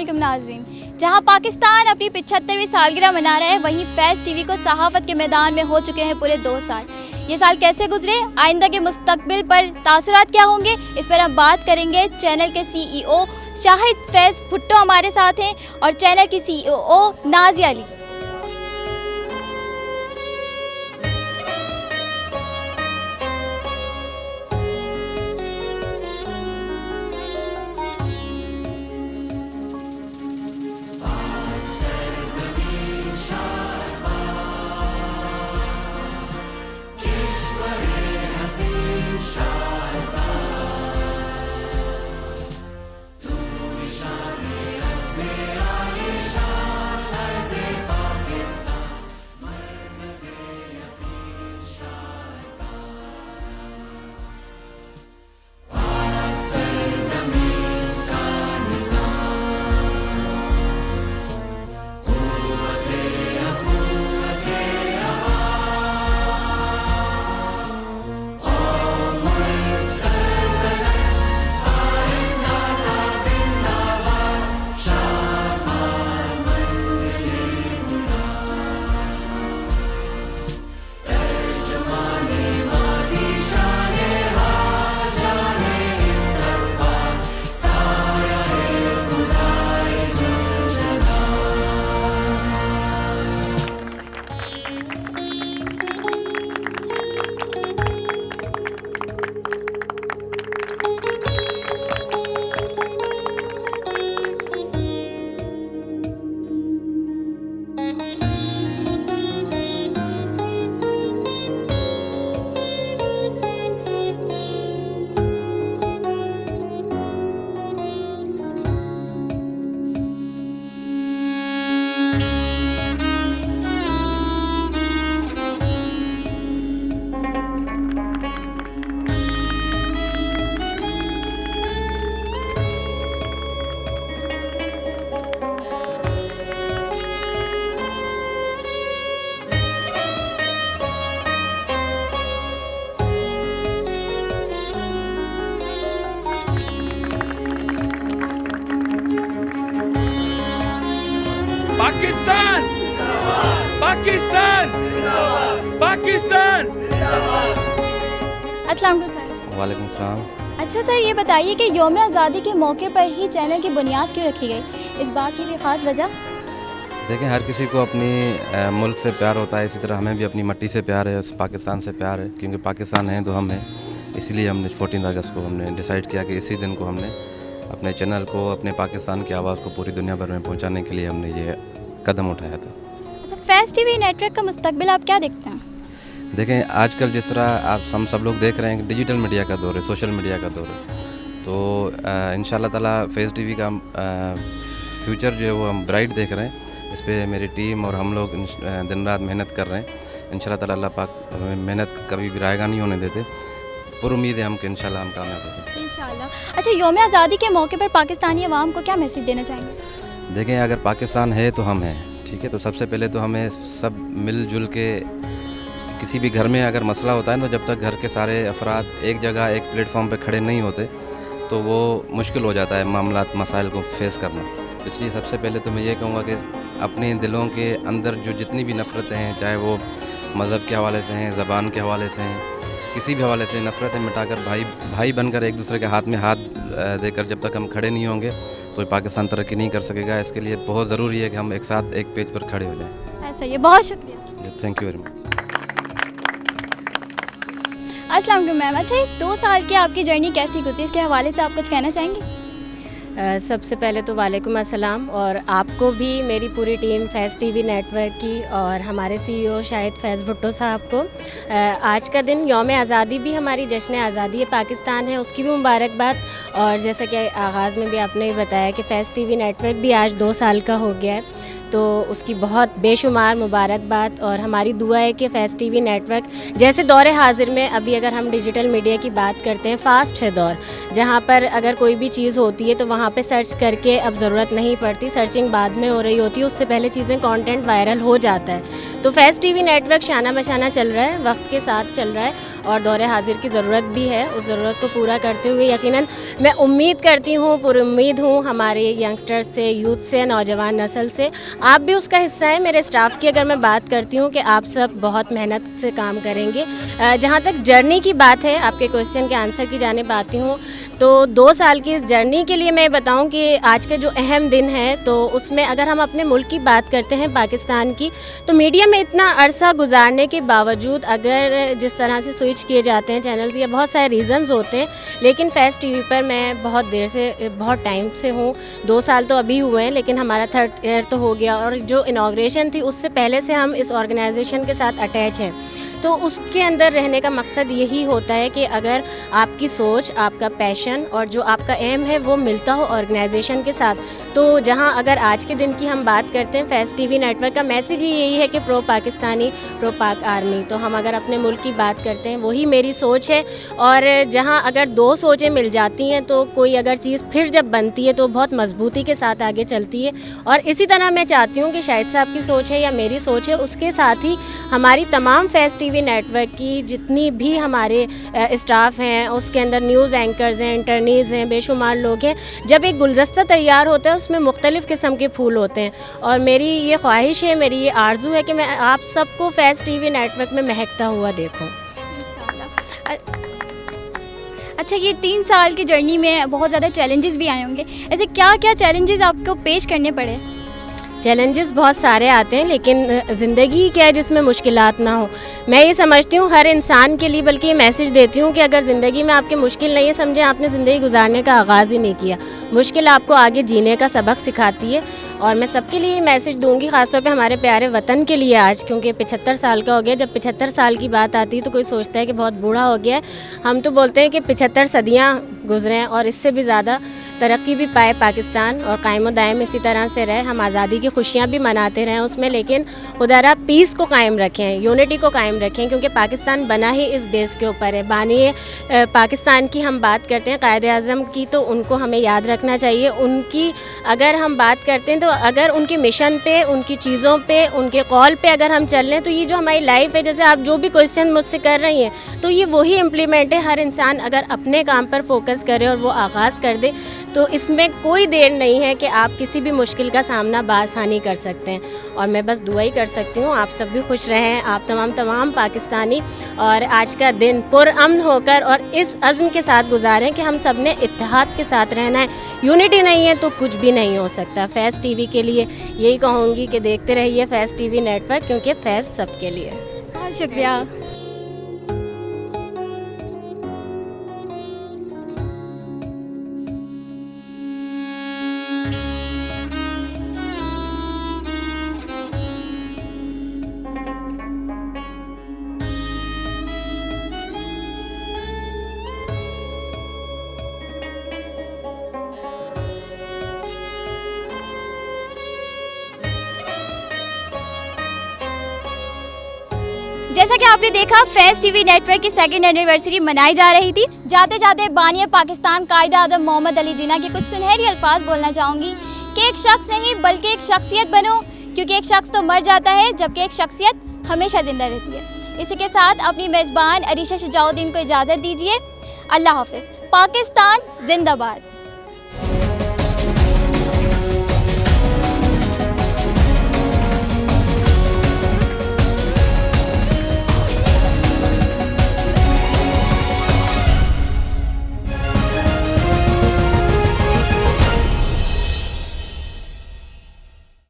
वालेकुम नाज़रीन। जहां पाकिस्तान अपनी 75वीं सालगिरह मना रहा है, वहीं फैज़ टीवी को सहाफ़त के मैदान में हो चुके हैं पूरे 2 साल। ये साल कैसे गुजरे, आइंदा के मुस्तकबिल पर तासुरात क्या होंगे, इस पर हम बात करेंगे। चैनल के CEO शाहिद फैज़ भुट्टो हमारे साथ हैं और चैनल की CEO नाज़िया अली। पाकिस्तान पाकिस्तान पाकिस्तान। अस्सलाम वालेकुम सर। वालेकुम सलाम। अच्छा सर, ये बताइए कि यौम आज़ादी के मौके पर ही चैनल की बुनियाद क्यों रखी गई, इस बात की कोई ख़ास वजह? देखें, हर किसी को अपनी मुल्क से प्यार होता है, इसी तरह हमें भी अपनी मट्टी से प्यार है, उस पाकिस्तान से प्यार है, क्योंकि पाकिस्तान है तो हम हैं। इसलिए हमने 14 अगस्त को हमने डिसाइड किया कि इसी दिन को हमने अपने चैनल को, अपने पाकिस्तान की आवाज़ को पूरी दुनिया भर में पहुंचाने के लिए हमने ये कदम उठाया था। अच्छा, फैज़ टीवी नेटवर्क का मुस्तकबिल आप क्या देखते हैं? देखें, आजकल जिस तरह हम सब लोग देख रहे हैं कि डिजिटल मीडिया का दौर है, सोशल मीडिया का दौर है, तो इंशाल्लाह ताला फैज़ टीवी का फ्यूचर जो है वो हम ब्राइट देख रहे हैं। इस पर मेरी टीम और हम लोग दिन रात मेहनत कर रहे हैं। इंशाल्लाह ताला अल्लाह पाक मेहनत कभी भी रायगा नहीं होने देते। पूरी उम्मीद है हम कि इंशाल्लाह हम कामयाब होंगे इंशाल्लाह। अच्छा, यौम आज़ादी के मौके पर पाकिस्तानी अवाम को क्या मैसेज देना चाहेंगे? देखें, अगर पाकिस्तान है तो हम हैं, ठीक है। तो सबसे पहले तो हमें सब मिलजुल के, किसी भी घर में अगर मसला होता है तो जब तक घर के सारे अफराद एक जगह एक प्लेटफॉर्म पे खड़े नहीं होते तो वो मुश्किल हो जाता है मामलात मसाइल को फेस करना। इसलिए सबसे पहले तो मैं ये कहूँगा कि अपने दिलों के अंदर जो जितनी भी नफ़रतें हैं, चाहे वो मज़हब के हवाले से हैं, ज़बान के हवाले से हैं, किसी भी हवाले से, नफ़रतें मिटाकर भाई बनकर एक दूसरे के हाथ में हाथ देकर जब तक हम खड़े नहीं होंगे तो पाकिस्तान तरक्की नहीं कर सकेगा। इसके लिए बहुत ज़रूरी है कि हम एक साथ एक पेज पर खड़े हो जाएँ। ऐसा ही, बहुत शुक्रिया। Thank you very much. अस्सलाम वालेकुम मैम। अच्छा, ये 2 साल की आपकी जर्नी कैसी गुजरी, इसके हवाले से आप कुछ कहना चाहेंगे? सबसे पहले तो वालेकुम अस्सलाम, और आपको भी, मेरी पूरी टीम फैज़ टीवी नेटवर्क की और हमारे CEO शाहिद फैज़ भुट्टो साहब को आज का दिन यौम आज़ादी भी हमारी जश्न आज़ादी पाकिस्तान है, उसकी भी मुबारकबाद। और जैसा कि आगाज़ में भी आपने बताया कि फैज़ टीवी नेटवर्क भी आज 2 साल का हो गया है, तो उसकी बहुत बेशुमार मुबारकबाद। और हमारी दुआ है कि फेस्ट टीवी नेटवर्क जैसे दौरे हाजिर में अभी अगर हम डिजिटल मीडिया की बात करते हैं, फास्ट है दौर, जहाँ पर अगर कोई भी चीज़ होती है तो वहाँ पे सर्च करके अब ज़रूरत नहीं पड़ती, सर्चिंग बाद में हो रही होती है, उससे पहले चीज़ें कंटेंट वायरल हो जाता है। तो फेस्ट टीवी नेटवर्क शाना बशाना चल रहा है, वक्त के साथ चल रहा है और दौरे हाजिर की ज़रूरत भी है। उस ज़रूरत को पूरा करते हुए यकीनन मैं उम्मीद करती हूँ, पुरुम्मीद हूँ हमारे यंगस्टर्स से, यूथ से, नौजवान नस्ल से। आप भी उसका हिस्सा है। मेरे स्टाफ की अगर मैं बात करती हूँ कि आप सब बहुत मेहनत से काम करेंगे। जहाँ तक जर्नी की बात है, आपके क्वेश्चन के आंसर की जानिब आती हूँ, तो 2 साल की इस जर्नी के लिए मैं बताऊँ कि आज का जो अहम दिन है तो उसमें अगर हम अपने मुल्क की बात करते हैं, पाकिस्तान की, तो मीडिया में इतना अरसा गुजारने के बावजूद अगर जिस तरह से स्विच किए जाते हैं चैनल्स, या बहुत सारे रीज़न्स होते हैं, लेकिन फेस्ट टीवी पर मैं बहुत देर से, बहुत टाइम से हूँ। 2 साल तो अभी हुए हैं, लेकिन हमारा 3rd ईयर तो हो गया और जो इनॉग्रेशन थी उससे पहले से हम इस ऑर्गेनाइजेशन के साथ अटैच हैं। तो उसके अंदर रहने का मकसद यही होता है कि अगर आपकी सोच, आपका पैशन और जो आपका एम है वो मिलता हो ऑर्गेनाइजेशन के साथ, तो जहां अगर आज के दिन की हम बात करते हैं, फेस्ट टीवी नेटवर्क का मैसेज ही यही है कि प्रो पाकिस्तानी, प्रो पाक आर्मी। तो हम अगर अपने मुल्क की बात करते हैं, वही मेरी सोच है। और जहां अगर 2 सोचें मिल जाती हैं तो कोई अगर चीज़ फिर जब बनती है तो बहुत मजबूती के साथ आगे चलती है। और इसी तरह मैं चाहती हूँ कि शाहिद साहब की सोच है या मेरी सोच है, उसके साथ ही हमारी तमाम फेस्ट टीवी नेटवर्क की जितनी भी हमारे स्टाफ हैं, उसके अंदर न्यूज़ एंकर्स हैं, इंटरनीज़ हैं, बेशुमार लोग हैं। जब एक गुलदस्ता तैयार होता है उसमें मुख्तलिफ़ किस्म के फूल होते हैं और मेरी ये ख्वाहिश है, मेरी ये आरज़ू है कि मैं आप सबको फेस्ट टीवी नेटवर्क में महकता हुआ देखूं। अच्छा, ये 3 साल की जर्नी में बहुत ज़्यादा चैलेंजेस भी आए होंगे, ऐसे क्या क्या चैलेंजेस आपको पेश करने पड़े? चैलेंजेस बहुत सारे आते हैं, लेकिन ज़िंदगी क्या है जिसमें मुश्किलात ना हो। मैं ये समझती हूँ हर इंसान के लिए, बल्कि ये मैसेज देती हूँ कि अगर ज़िंदगी में आपके मुश्किल नहीं है, समझें आपने ज़िंदगी गुजारने का आगाज़ ही नहीं किया। मुश्किल आपको आगे जीने का सबक सिखाती है और मैं सबके लिए मैसेज दूंगी, ख़ासतौर पे हमारे प्यारे वतन के लिए आज, क्योंकि 75 साल का हो गया। जब 75 साल की बात आती है तो कोई सोचता है कि बहुत बूढ़ा हो गया है। हम तो बोलते हैं कि 75 सदियाँ गुजरे हैं और इससे भी ज़्यादा तरक्की भी पाए पाकिस्तान और कायम दायम इसी तरह से रहे। हम आज़ादी की खुशियाँ भी मनाते रहें उसमें, लेकिन खुदारा पीस को कायम रखें, यूनिटी को कायम रखें, क्योंकि पाकिस्तान बना ही इस बेस के ऊपर है। बानी पाकिस्तान की हम बात करते हैं, कायदे आज़म की, तो उनको हमें याद रखना चाहिए। उनकी अगर हम बात करते हैं तो अगर उनके मिशन पे, उनकी चीज़ों पे, उनके कॉल पे अगर हम चल लें तो ये जो हमारी लाइफ है, जैसे आप जो भी क्वेश्चन मुझसे कर रही हैं, तो ये वही इम्प्लीमेंट है। हर इंसान अगर अपने काम पर फोकस करे और वो आगाज़ कर दे तो इसमें कोई देर नहीं है कि आप किसी भी मुश्किल का सामना बासानी कर सकते हैं। और मैं बस दुआ ही कर सकती हूँ आप सब भी खुश रहें, आप तमाम पाकिस्तानी, और आज का दिन पुरअमन होकर और इस अज़्म के साथ गुजारें कि हम सब ने इत्तेहाद के साथ रहना है। यूनिटी नहीं है तो कुछ भी नहीं हो सकता। फेस्ट टीवी के लिए यही कहूँगी कि देखते रहिए फेस्ट टीवी नेटवर्क, क्योंकि फेस्ट सबके लिए। बहुत शुक्रिया। जैसा कि आपने देखा, फेस्ट टीवी नेटवर्क की 2nd एनिवर्सरी मनाई जा रही थी। जाते जाते बानी पाकिस्तान कायद आज़म मोहम्मद अली जिन्ना के कुछ सुनहरी अल्फाज बोलना चाहूँगी कि एक शख्स नहीं बल्कि एक शख्सियत बनो, क्योंकि एक शख्स तो मर जाता है जबकि एक शख्सियत हमेशा जिंदा रहती है। इसी के साथ अपनी मेज़बान अरीशा शुजाउद्दीन को इजाज़त दीजिए। अल्लाह हाफिज़। पाकिस्तान जिंदाबाद।